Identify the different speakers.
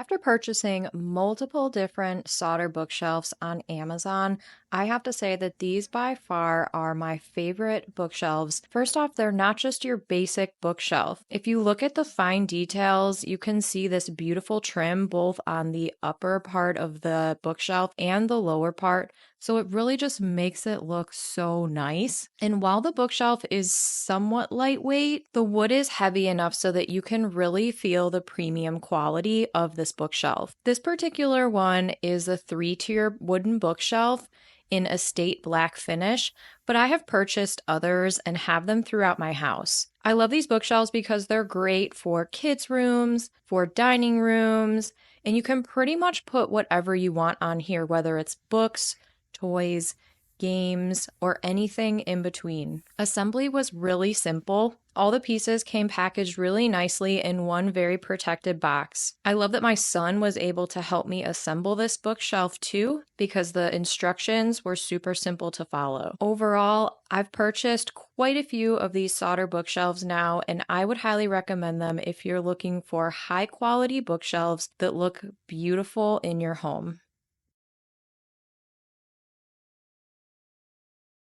Speaker 1: After purchasing multiple different solder bookshelves on Amazon, I have to say that these by far are my favorite bookshelves. First off, they're not just your basic bookshelf. If you look at the fine details, you can see this beautiful trim both on the upper part of the bookshelf and the lower part. So it really just makes it look so nice. And while the bookshelf is somewhat lightweight, the wood is heavy enough so that you can really feel the premium quality of this bookshelf. This particular one is a 3-tier wooden bookshelf in a slate black finish, but I have purchased others and have them throughout my house. I love these bookshelves because they're great for kids' rooms, for dining rooms, and you can pretty much put whatever you want on here, whether it's books, toys, games, or anything in between. Assembly was really simple. All the pieces came packaged really nicely in one very protected box. I love that my son was able to help me assemble this bookshelf too, because the instructions were super simple to follow. Overall, I've purchased quite a few of these solder bookshelves now, and I would highly recommend them if you're looking for high quality bookshelves that look beautiful in your home.